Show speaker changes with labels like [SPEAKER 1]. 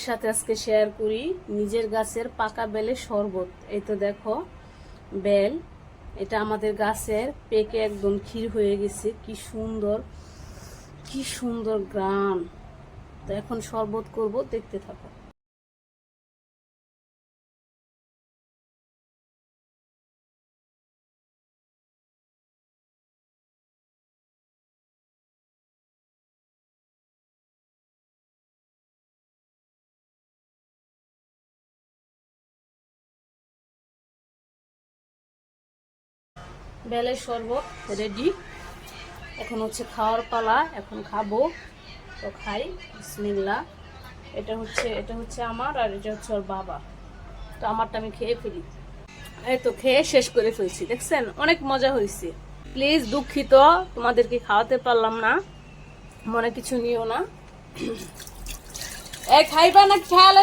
[SPEAKER 1] সাথে আজকে শেয়ার করি নিজের গাছের পাকা বেলের শরবত। এই তো দেখো বেল, এটা আমাদের গাছের পেকে একদম ক্ষীর হয়ে গেছে। কি সুন্দর গ্রাম। তো এখন শরবত করব, দেখতে থাকো। বেলের শরবত রেডি, এখন হচ্ছে খাওয়ার পালা। এখন খাবো, তো খাই। বিসমিল্লাহ। এটা হচ্ছে আমার, আর এটা হচ্ছে ওর বাবা। তো আমারটা আমি খেয়ে ফেলি। এই তো খেয়ে শেষ করে ফেলছি, দেখছেন অনেক মজা হয়েছে। প্লিজ দুঃখিত তোমাদেরকে খাওয়াতে পারলাম না, মনে কিছু নিও না। এই খাইবা না খেয়াল?